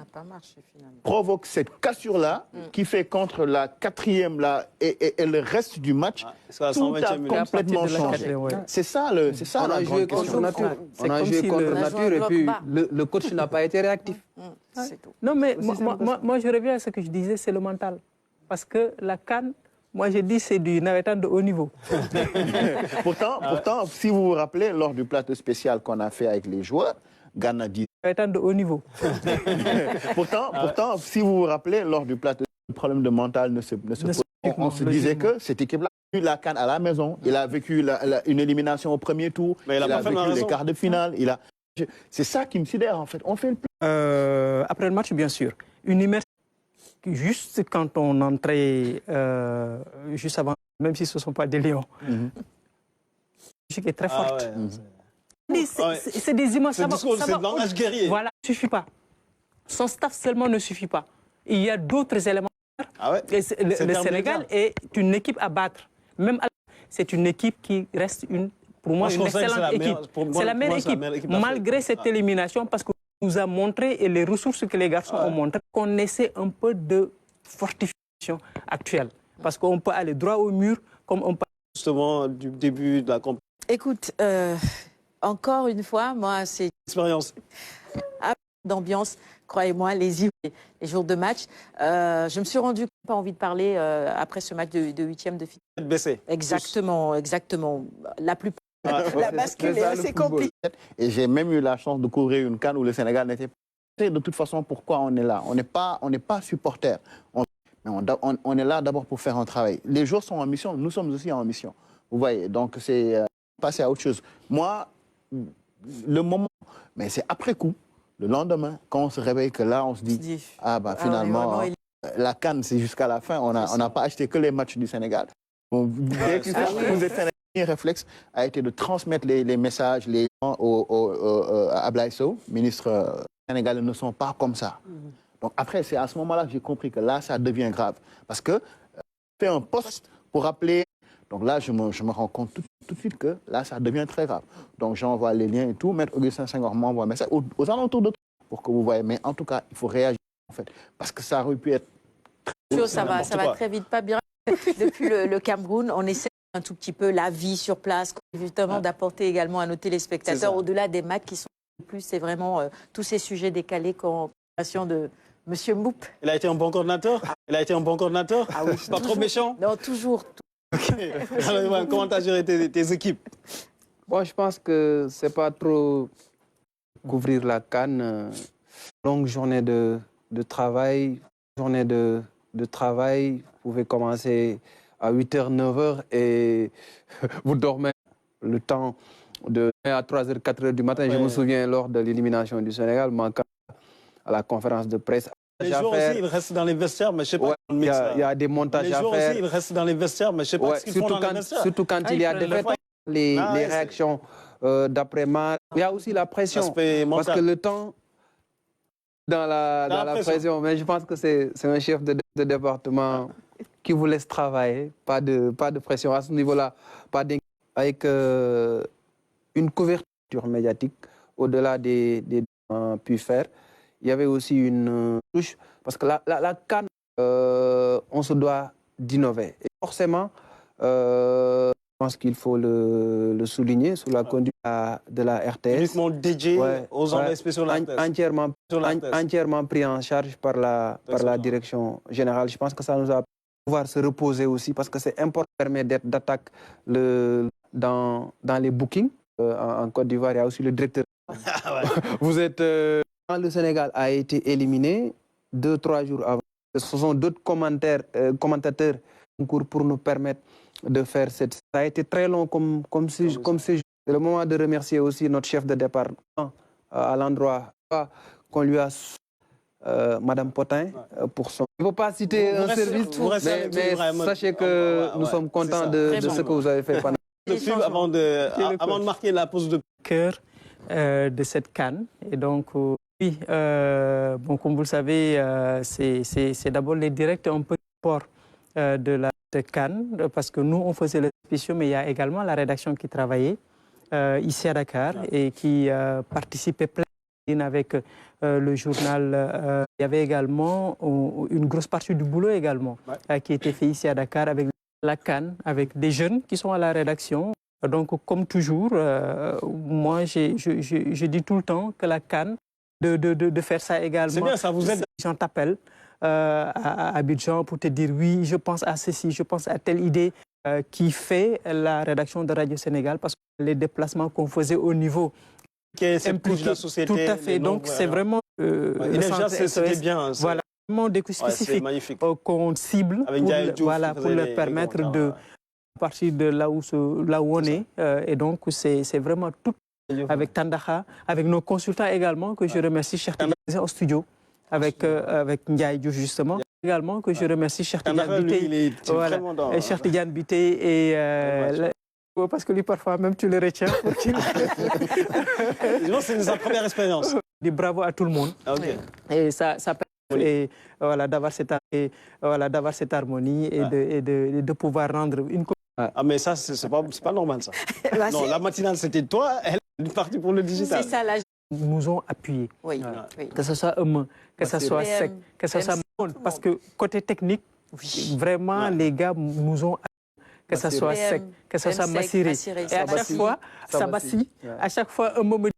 provoque cette cassure-là qui fait qu'entre la 4e là, et le reste du match, tout a complètement changé. C'est ça, on a joué contre nature. On a joué contre nature et puis le coach n'a pas été réactif. Non, mais moi, je reviens à ce que je disais, c'est le mental. Parce que la CAN, moi, je dis c'est du navetan de haut niveau. pourtant, si vous vous rappelez, lors du plateau spécial qu'on a fait avec les joueurs, Ghana dit... de haut niveau. pourtant, si vous vous rappelez, lors du plateau, le problème de mental ne se pose. On se disait que cette équipe-là a eu la CAN à la maison. Il a vécu une élimination au premier tour. Mais il a vécu les quarts de finale. C'est ça qui me sidère, en fait. On fait le plus. Après le match, bien sûr. Une immersion. Juste quand on entrait, juste avant, même si ce ne sont pas des lions, qui est très forte. C'est des images. C'est le langage guerrier. Voilà, ça ne suffit pas. Son staff seulement ne suffit pas. Il y a d'autres éléments. Le Sénégal est une équipe à battre. Même c'est une équipe qui reste pour moi une excellente équipe. C'est la meilleure équipe. Malgré cette élimination, parce que nous a montré, et les ressources que les garçons ont montré, qu'on essaie un peu de fortification actuelle. Parce qu'on peut aller droit au mur, comme on peut... Justement, du début de la compétition. Écoute, encore une fois, moi, c'est... Expérience. D'ambiance, croyez-moi, les jours de match. Je me suis rendu compte, pas envie de parler après ce match de 8e de finale. Baissé. Exactement. La plupart. La bascule est assez compliquée. Et j'ai même eu la chance de couvrir une CAN où le Sénégal n'était pas. De toute façon, pourquoi on est là? On n'est pas supporters. On est là d'abord pour faire un travail. Les joueurs sont en mission, nous sommes aussi en mission. Vous voyez, donc c'est passer à autre chose. Moi, le moment, mais c'est après coup, le lendemain, quand on se réveille, que là, on se dit, finalement, la CAN, c'est jusqu'à la fin. On n'a pas acheté que les matchs du Sénégal. Dès que vous êtes Sénégal, le premier réflexe a été de transmettre les messages à Ablaye Sow, ministre sénégalais, ne sont pas comme ça. Donc après, c'est à ce moment-là que j'ai compris que là, ça devient grave. Parce que fait un poste pour rappeler. Donc là, je me rends compte tout de suite que là, ça devient très grave. Donc j'envoie les liens et tout. Maître Augustin Senghor m'envoie un message aux alentours de tout pour que vous voyez. Mais en tout cas, il faut réagir en fait. Parce que ça aurait pu être... Ça va très vite, pas bien. Depuis le Cameroun, on essaie un tout petit peu la vie sur place, justement d'apporter également à nos téléspectateurs, au-delà des matchs qui sont plus, c'est vraiment tous ces sujets décalés de M. Mboup. Il a été un bon coordinateur. Ah oui. Pas trop méchant. Non, toujours. Okay. Alors, comment tu as géré tes équipes? Bon, je pense que c'est pas trop couvrir la CAN. Longue journée de travail. Vous pouvez commencer à 8h, 9h et vous dormez le temps à 3h, 4h du matin. Je me souviens lors de l'élimination du Sénégal, manquant à la conférence de presse. Les joueurs aussi, ils restent dans les vestiaires, mais je ne sais pas. Il y a des montages à faire. Les joueurs aussi, ils restent dans les vestiaires, mais je ne sais pas ce qu'ils font dans les vestiaires. Surtout quand il y a des les réactions d'après-match. Il y a aussi la pression. Parce que le temps, dans la pression, mais je pense que c'est un chef de département qui vous laisse travailler. Pas de pression à ce niveau-là. Avec une couverture médiatique, au-delà des pu faire. Il y avait aussi une touche, parce que la CAN, on se doit d'innover. Et forcément, je pense qu'il faut le souligner sous la conduite de la RTS. Uniquement dédié aux envois spéciaux de la RTS. Entièrement pris en charge par la direction générale. Je pense que ça nous a pouvoir se reposer aussi, parce que c'est important de permettre d'attaque dans les bookings. En Côte d'Ivoire, il y a aussi le directeur. Vous êtes... le Sénégal a été éliminé 2-3 jours avant. Ce sont d'autres commentateurs pour nous permettre de faire Ça a été très long comme séjour. C'est le moment de remercier aussi notre chef de département à l'endroit qu'on lui a... Madame Potin, pour son... Il ne faut pas citer un service, mais sachez que nous sommes contents de ce que vous avez fait pendant... Avant de marquer la pause de cœur de cette CAN. Et donc, oui, comme vous le savez, c'est d'abord les directs un peu sport de la CAN, parce que nous, on faisait les spéciaux, mais il y a également la rédaction qui travaillait. ici à Dakar et qui participait pleinement avec le journal. Il y avait également une grosse partie du boulot également qui était fait ici à Dakar avec la CAN, avec des jeunes qui sont à la rédaction. Donc, comme toujours, moi, je dis tout le temps que la CAN, de faire ça également. C'est bien, ça vous aide. Les gens t'appellent à Abidjan pour te dire oui, je pense à ceci, je pense à telle idée qui fait la rédaction de Radio Sénégal parce que les déplacements qu'on faisait au niveau impliqué, la société, tout à fait. Donc, c'est vraiment... déjà, c'était bien. Voilà, vraiment des coups spécifiques qu'on cible pour leur permettre de partir de là où on est. Et donc, c'est vraiment tout avec Tandaha, avec nos consultants également, que je remercie, Cheikh Tidiane, au studio, avec Ndiaye Diouf, justement. Également, que je remercie, Cheikh Tidiane Bité. Cheikh Tidiane Bité et... parce que lui, parfois, même tu le retiens. C'est sa première expérience. Dis bravo à tout le monde. Okay. Et ça permet d'avoir cette harmonie et de pouvoir rendre une... Ah, mais ça, c'est pas normal, ça. Non, la matinale, c'était toi, elle est partie pour le digital. C'est ça, là. Nous ont appuyés. Oui. Que ce soit eux, que ce soit sec, que ce soit monde. Parce que côté technique, vraiment, les gars nous ont appuyés. Que ce soit sec, que ce soit Massiré. Et à chaque fois, Sabassi, à chaque fois, eux me dit,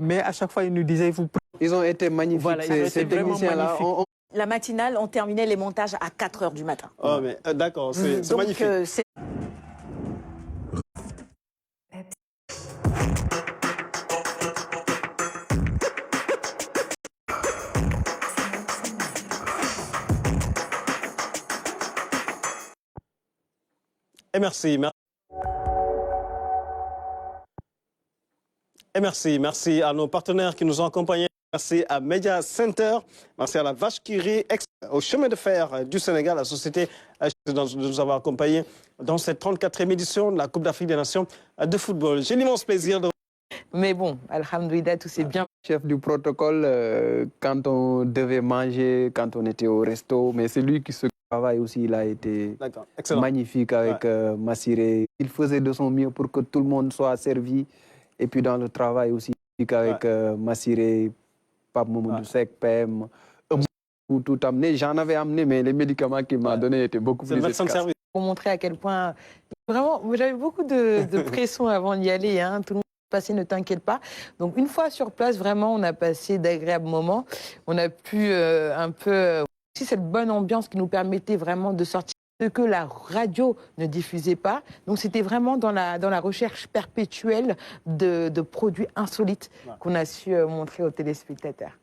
mais à chaque fois, ils nous disaient, vous... Ils ont été magnifiques, voilà, ces techniciens-là. La matinale, on terminait les montages à 4 h du matin. Oh, mais d'accord, c'est magnifique. Et merci. Et merci à nos partenaires qui nous ont accompagnés. Merci à Media Center, merci à la Vache qui rit, au chemin de fer du Sénégal, la société de nous avoir accompagnés dans cette 34e édition de la Coupe d'Afrique des Nations de football. J'ai l'immense plaisir de... Mais bon, alhamdoulilah, tout s'est bien. Chef du protocole, quand on devait manger, quand on était au resto, mais c'est lui qui se travaille aussi, il a été magnifique avec Massiré. Il faisait de son mieux pour que tout le monde soit servi. Et puis dans le travail aussi, avec Massiré, Pape Mamadou Sek, PM, tout amené. J'en avais amené, mais les médicaments qu'il m'a donnés étaient beaucoup plus efficaces. Pour montrer à quel point... Vraiment, j'avais beaucoup de pression avant d'y aller. Hein. Tout le monde passé, ne t'inquiète pas. Donc une fois sur place, vraiment, on a passé d'agréables moments. On a pu un peu... aussi cette bonne ambiance qui nous permettait vraiment de sortir ce que la radio ne diffusait pas. Donc c'était vraiment dans la recherche perpétuelle de produits insolites qu'on a su montrer aux téléspectateurs.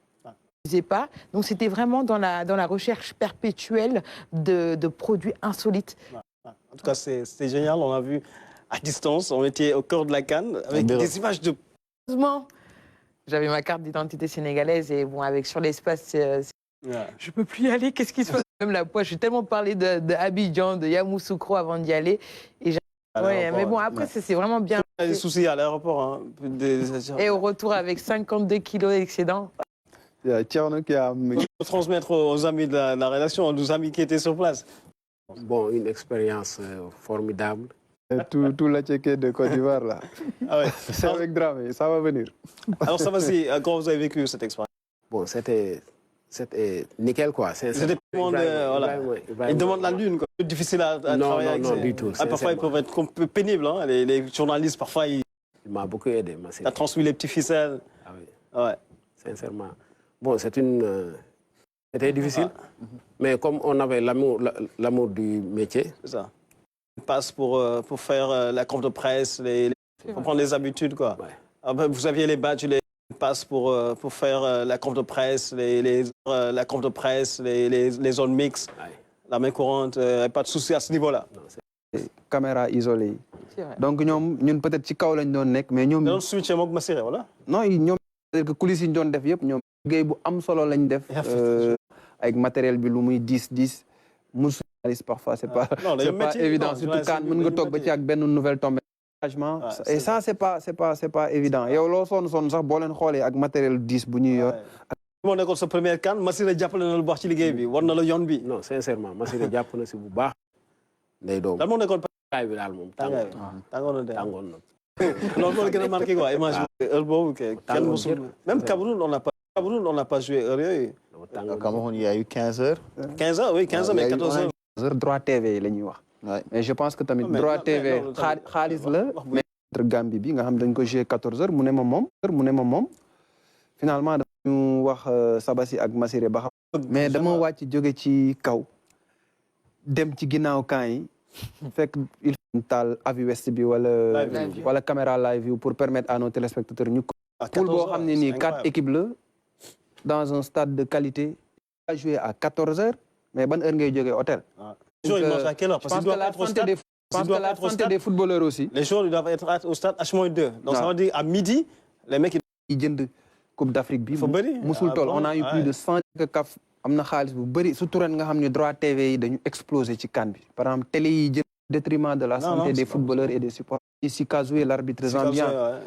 Pas. Donc c'était vraiment dans la recherche perpétuelle de produits insolites. En tout cas, c'est génial. On a vu à distance, on était au cœur de la CAN avec des images de... Heureusement, j'avais ma carte d'identité sénégalaise et bon, avec sur l'espace, je peux plus y aller. Qu'est-ce qui se passe? Même la poche, j'ai tellement parlé de Abidjan, de Yamoussoukro avant d'y aller. Et mais bon, après, c'est vraiment bien. Il y a des soucis à l'aéroport. Hein. Et au retour avec 52 kilos d'excédent. Il y a Tcherno qui a... Il faut transmettre aux amis de la rédaction, aux amis qui étaient sur place. Bon, une expérience formidable. Tout la Tchéquée de Côte d'Ivoire, là. Ah ouais. C'est avec Dramé, ça va venir. Alors, ça va, comment vous avez vécu cette expérience? Bon, c'était nickel, quoi. C'était ils demandent la lune, quoi. C'est difficile à travailler avec. Non, du tout. Parfois, ils peuvent être un peu pénibles. Hein. Les journalistes, parfois, Il m'a beaucoup aidé. Il a transmis les petits ficelles. Ah oui. Ouais. Sincèrement. Bon, c'était difficile. Mais comme on avait l'amour du métier... C'est ça. On passe pour faire la conf de presse, pour prendre les habitudes, quoi. Ouais. Vous aviez les badges, les passes pour faire la conf de presse, la conf de presse, les zones mixtes, la main courante, pas de souci à ce niveau-là. Caméra isolée. Donc ñun peut-être ci kaw lañ doon nek mais ñom doon switché moom Massiré wala non ñom que coulisses yi ñu doon def yépp ñom liggéey bu am solo lañ def avec matériel bi lu muy 10 musu parfois c'est pas évident surtout quand mën nga tok ba ci ak ben nouvelle tombée et ça c'est pas évident yow lo son sax bo len xolé ak matériel 10 bu ñuy yor mo nekkoon sa première CAN Massiré jàppale na lu baax ci liggéey bi war na la yoon bi non sincèrement Massiré jàpp na si bu baax ndey doom lan moo nekkoon taay bi daal moom tàngoon na Non, on a marqué quoi. Imagine, même Cameroun, on n'a pas joué heureux. Au Cameroun, il y a eu 15 heures. 15 heures, oui, 15 heures, mais 14 heures. 14 heures, droit TV, les nuits. Mais je pense que tamit droit TV, Khalis là, mais entre Gambie, bi nga xam dañ ko jouer 14 heures, mu ne ma moom. Finalement, dañu wax Sabassi ak Massiré ba xam. Mais dama wàcc jóge ci kaw, dem ci ginnaaw camp yi, fekk il faut taal avis West bi wala caméra live view pour permettre à nos téléspectateurs ñu poule boo xam ne nii 4 équipes la dans un stade de qualité, a joué à 14 heures, mais ban heure ngay jógee hôtel. Les joueurs, ils mangent à quelle heure? Je pense que la santé des footballeurs aussi. Les joueurs, ils doivent être au stade H-2. Donc ça veut dire à midi, les mecs, ils jënd Coupe d'Afrique bi. Musul Tol, on a eu plus de 100 CAF. Amna xaalis bu bari surtout ren nga xam ne droit TV yi dañu explosé ci CAN bi. Par exemple télé yi jënd au détriment de la santé des footballeurs et des supporters. Ici Kazoué, l'arbitre zambien.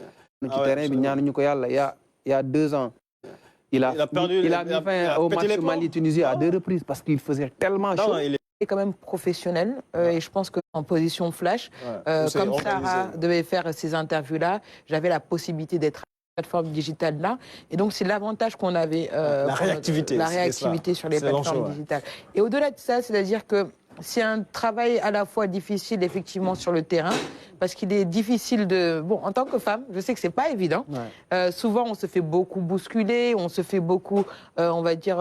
Ci terrain bi ñaanuñu ko Yàlla il y a 2 ans. Il a mis fin au match Mali-Tunisie à 2 reprises parce qu'il faisait tellement chaud. Est quand même professionnel et je pense qu'en position flash, comme Sarah devait faire ces interviews-là, j'avais la possibilité d'être à la plateforme digitale là. Et donc, c'est l'avantage qu'on avait. La réactivité sur les plateformes digitales. Et au-delà de ça, c'est-à-dire que c'est un travail à la fois difficile, effectivement, sur le terrain, parce qu'il est difficile de... Bon, en tant que femme, je sais que c'est pas évident. Souvent, on se fait beaucoup bousculer, on se fait beaucoup, on va dire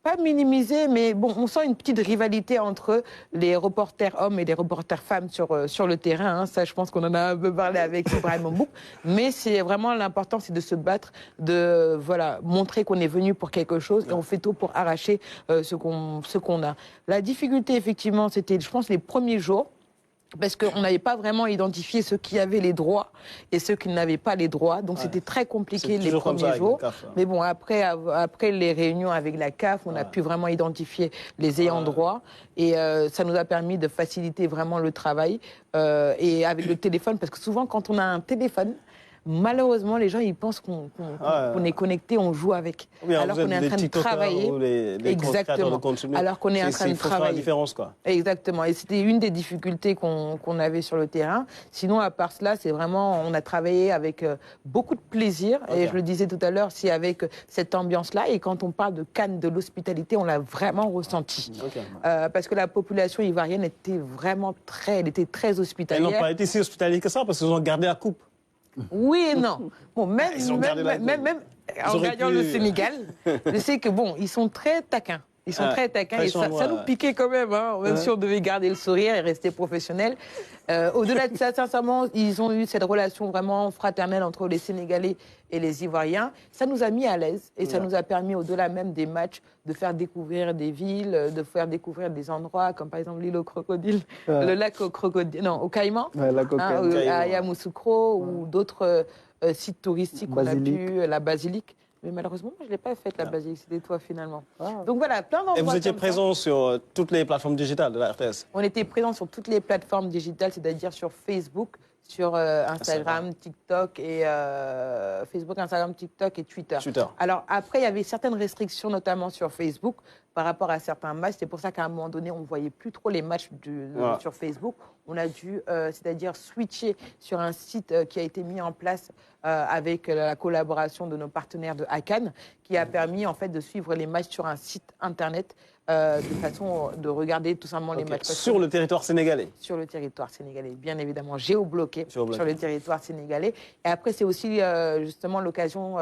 pas minimiser, mais bon, on sent une petite rivalité entre les reporters hommes et les reporters femmes sur le terrain. Hein. Ça, je pense qu'on en a un peu parlé avec Ibrahim Mbouk. Mais c'est vraiment l'important, c'est de se battre, de montrer qu'on est venu pour quelque chose et on fait tout pour arracher ce qu'on a. La difficulté, effectivement, c'était, je pense, les premiers jours. Parce qu'on n'avait pas vraiment identifié ceux qui avaient les droits et ceux qui n'avaient pas les droits. Donc c'était très compliqué les premiers jours. Mais bon, après les réunions avec la CAF, on a pu vraiment identifier les ayants droit. Et ça nous a permis de faciliter vraiment le travail. Et avec le téléphone, parce que souvent quand on a un téléphone, malheureusement, les gens ils pensent qu'on est connecté, on joue avec. Oui, alors qu'on est en train de travailler. Exactement. Alors qu'on est en train de travailler. La différence, quoi. Exactement. Et c'était une des difficultés qu'on avait sur le terrain. Sinon, à part cela, c'est vraiment, on a travaillé avec beaucoup de plaisir. Et je le disais tout à l'heure, c'est avec cette ambiance-là. Et quand on parle de Cannes, de l'hospitalité, on l'a vraiment ressenti. Parce que la population ivoirienne était vraiment elle était très hospitalière. Ils n'ont pas été si hospitaliers que ça parce qu'ils ont gardé la coupe. Oui et non. Bon, même en gagnant le Sénégal, je sais que bon, ils sont très taquins. Ils sont très taquins et ça nous piquait quand même, hein, même si on devait garder le sourire et rester professionnel. Au-delà de ça, sincèrement, ils ont eu cette relation vraiment fraternelle entre les Sénégalais et les Ivoiriens. Ça nous a mis à l'aise et ça nous a permis, au-delà même des matchs, de faire découvrir des villes, de faire découvrir des endroits, comme par exemple l'île aux crocodiles, le lac aux crocodiles, non, au Caïman, à Yamoussoukro ou d'autres sites touristiques qu'on a pu, la basilique. Mais malheureusement, moi, je ne l'ai pas faite, la basilique. C'était toi, finalement. Donc voilà, plein d'endroits. Et vous étiez présent sur toutes les plateformes digitales de la RTS? On était présent sur toutes les plateformes digitales, c'est-à-dire sur Facebook, sur Instagram, TikTok et Facebook, Instagram, TikTok et Twitter. Alors après, il y avait certaines restrictions, notamment sur Facebook, par rapport à certains matchs. C'est pour ça qu'à un moment donné, on ne voyait plus trop les matchs sur Facebook. On a dû, c'est-à-dire switcher sur un site qui a été mis en place avec la collaboration de nos partenaires de Akan, qui a permis en fait de suivre les matchs sur un site internet de façon de regarder tout simplement les matchs. Sur le territoire sénégalais? Sur le territoire sénégalais, bien évidemment, géobloqué sur le territoire sénégalais. Et après, c'est aussi justement l'occasion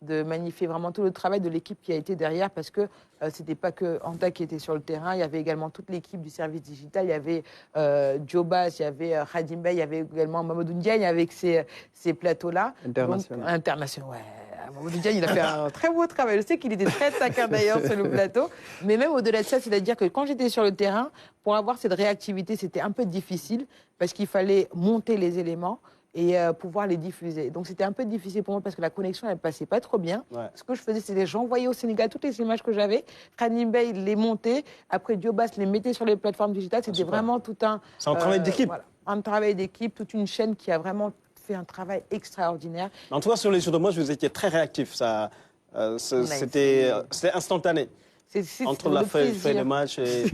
de magnifier vraiment tout le travail de l'équipe qui a été derrière, parce que c'était pas que Anta qui était sur le terrain, il y avait également toute l'équipe du service digital, il y avait Jobas, il y avait Khadim Bey, il y avait également Mamadou Ndiaye avec ces plateaux-là. International, ouais. Mamadou Ndiaye, il a fait un très beau travail. Je sais qu'il était très taquin d'ailleurs sur le plateau. Mais même au-delà de ça, c'est-à-dire que quand j'étais sur le terrain, pour avoir cette réactivité, c'était un peu difficile parce qu'il fallait monter les éléments et pouvoir les diffuser. Donc c'était un peu difficile pour moi parce que la connexion, elle passait pas trop bien. Ce que je faisais, c'était j'envoyais au Sénégal toutes les images que j'avais. Khadim Bey les montait. Après, Diobas les mettait sur les plateformes digitales. C'était vraiment tout un... C'est un travail d'équipe. Voilà, un travail d'équipe, toute une chaîne qui a vraiment fait un travail extraordinaire. En tout cas, sur les jeux de match, vous étiez très réactif. C'était instantané. Entre la feuille de match et...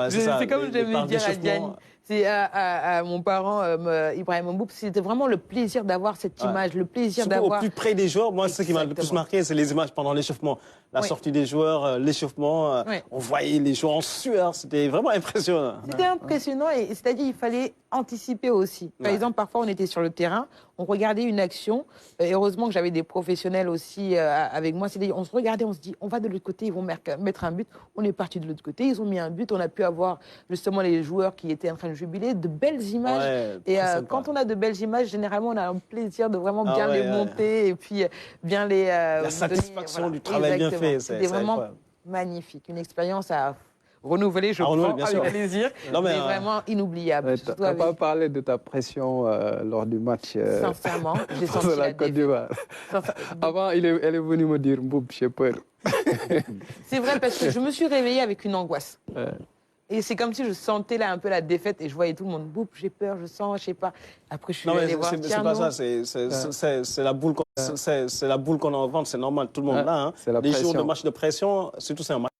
c'est comme j'aime dire à Diagne. C'est à mon parent, Ibrahim Mboup, c'était vraiment le plaisir d'avoir cette image, le plaisir d'avoir... Au plus près des joueurs, moi, ce qui m'a le plus marqué, c'est les images pendant l'échauffement. La sortie des joueurs, l'échauffement, on voyait les joueurs en sueur, c'était vraiment impressionnant. C'était impressionnant, et c'est-à-dire qu'il fallait anticiper aussi. Par exemple, parfois, on était sur le terrain, on regardait une action, et heureusement que j'avais des professionnels aussi avec moi, c'est-à-dire on se regardait, on se dit, on va de l'autre côté, ils vont mettre un but, on est parti de l'autre côté, ils ont mis un but, on a pu avoir justement les joueurs qui étaient en train de jubiler, de belles images, et quand on a de belles images, généralement, on a un plaisir de vraiment bien les monter, et puis bien les... la satisfaction du travail bien fait, c'était vraiment magnifique, une expérience à... renouveler, je prends avec plaisir, mais vraiment inoubliable. Tu n'as pas parlé de ta pression lors du match sincèrement, j'ai senti la Côte d'Ivoire. Avant, elle est venue me dire, Mboup, j'ai peur. C'est vrai, parce que je me suis réveillée avec une angoisse. Et c'est comme si je sentais là un peu la défaite et je voyais tout le monde, Mboup, j'ai peur, je sens, je sais pas. Après, je suis allée voir. C'est pas ça, c'est la boule qu'on a au ventre, c'est normal, tout le monde là. Les jours de match de pression, surtout c'est un match.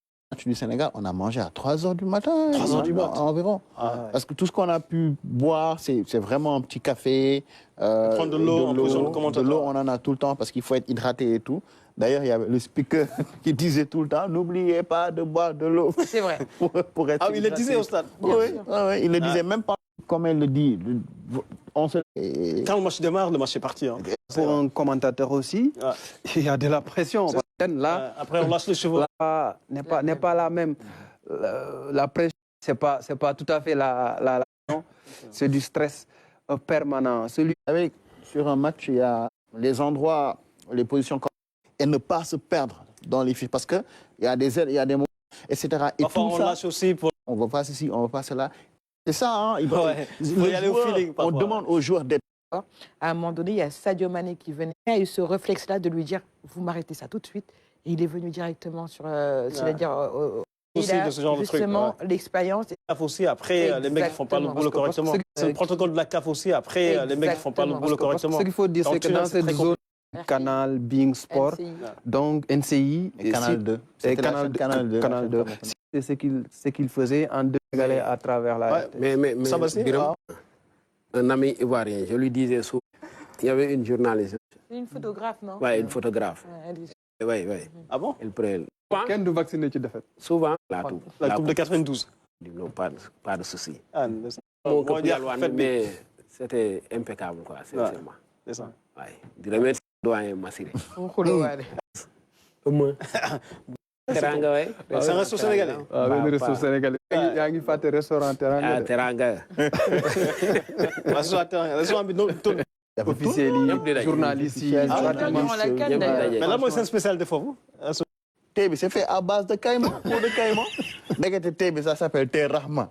Du Sénégal, on a mangé à 3h du matin. 3h du matin environ. Parce que tout ce qu'on a pu boire, c'est vraiment un petit café. Prendre de l'eau, de l'eau, on en a tout le temps parce qu'il faut être hydraté et tout. D'ailleurs, il y avait le speaker qui disait tout le temps, n'oubliez pas de boire de l'eau. C'est vrai. pour être il le disait au stade. Oui, il le disait même pas comme elle le dit. Quand le match démarre, le match est parti. Pour un commentateur aussi, il y a de la pression. Là, après, on lâche les chevaux. N'est pas la même. La pression, c'est pas tout à fait la c'est du stress permanent. Sur un match, il y a les endroits, les positions, et ne pas se perdre dans les fiches. Parce qu'il y a des ailes, il y a des moments, etc. Et enfin, tout on ça, lâche aussi pour... On va pas ceci, on va pas cela. C'est ça, hein. Il faut y aller au feeling. On demande aux joueurs d'être... À un moment donné, il y a Sadio Mané qui venait. Il a eu ce réflexe-là de lui dire, vous m'arrêtez ça tout de suite. Et il est venu directement sur... c'est-à-dire... il a justement l'expérience. La CAF aussi, après, les mecs ne font pas le boulot correctement. C'est le protocole de la CAF aussi, après, les mecs ne font pas le boulot correctement. Ce qu'il faut dire, c'est que dans cette zone, Canal, Being Sport, donc NCI, et Canal 2. Et Canal 2. C'est ce qu'il faisait en deux galets à travers la... Mais Biram, un ami ivoirien, je lui disais souvent, il y avait une journaliste. Une photographe, non? Oui, une photographe. Oui. Ah bon? Elle prenait... Quel de vaccin tu as fait? Souvent, la coupe de 92. Non, pas de souci. Mais c'était impeccable, quoi, sincèrement. C'est ça. Oui. Je remercie le doyen Massiré. Teranga, oui. C'est un resto sénégalais. Un resto sénégalais. Il y a un restaurant Teranga. Teranga. Officiels, journalistes. Mais là, moi, c'est un spécial de vous. Tébi, c'est fait à base de caïman, pour de caïman. Dès que Tébi, ça s'appelle Terrahma.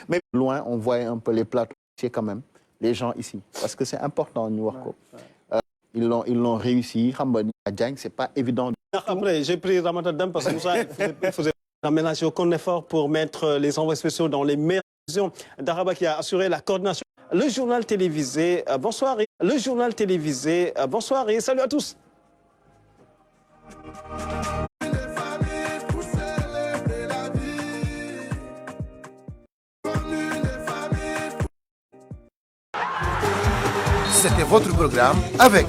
Mais loin, on voit un peu les plateaux quand même, les gens ici. Parce que c'est important, New York. Ils l'ont réussi. Rambani, à Djang, c'est pas évident. Après, j'ai pris Ramadan Dam parce que ça, il faisait aménager aucun effort pour mettre les envois spéciaux dans les meilleures positions. Daraba qui a assuré la coordination. Le journal télévisé, bonsoir. Le journal télévisé, bonsoir et salut à tous. C'était votre programme avec